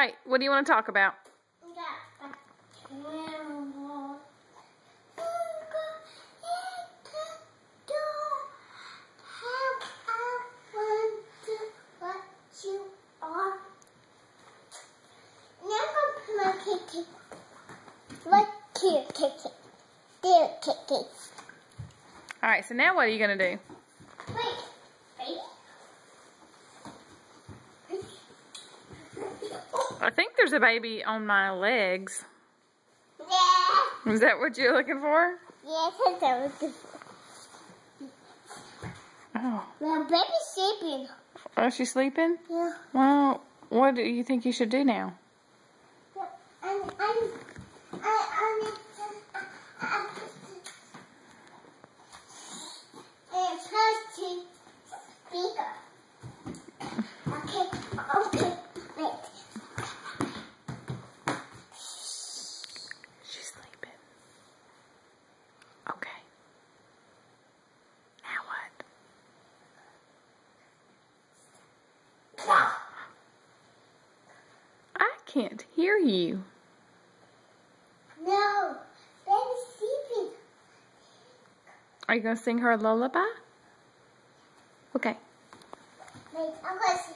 right, what do you want to talk about? All right, so now what are you going to do? I think there's a baby on my legs. Yeah. Is that what you're looking for? Yes, that's what I'm looking for. Oh. The baby's sleeping. Oh, is she sleeping? Yeah. Well, what do you think you should do now? Okay, wait. She's sleeping. Okay. Now what? I can't hear you. No, baby's sleeping. Are you going to sing her a lullaby? Okay. Wait, I'm going to see.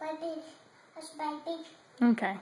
Baby, that's baby. Okay.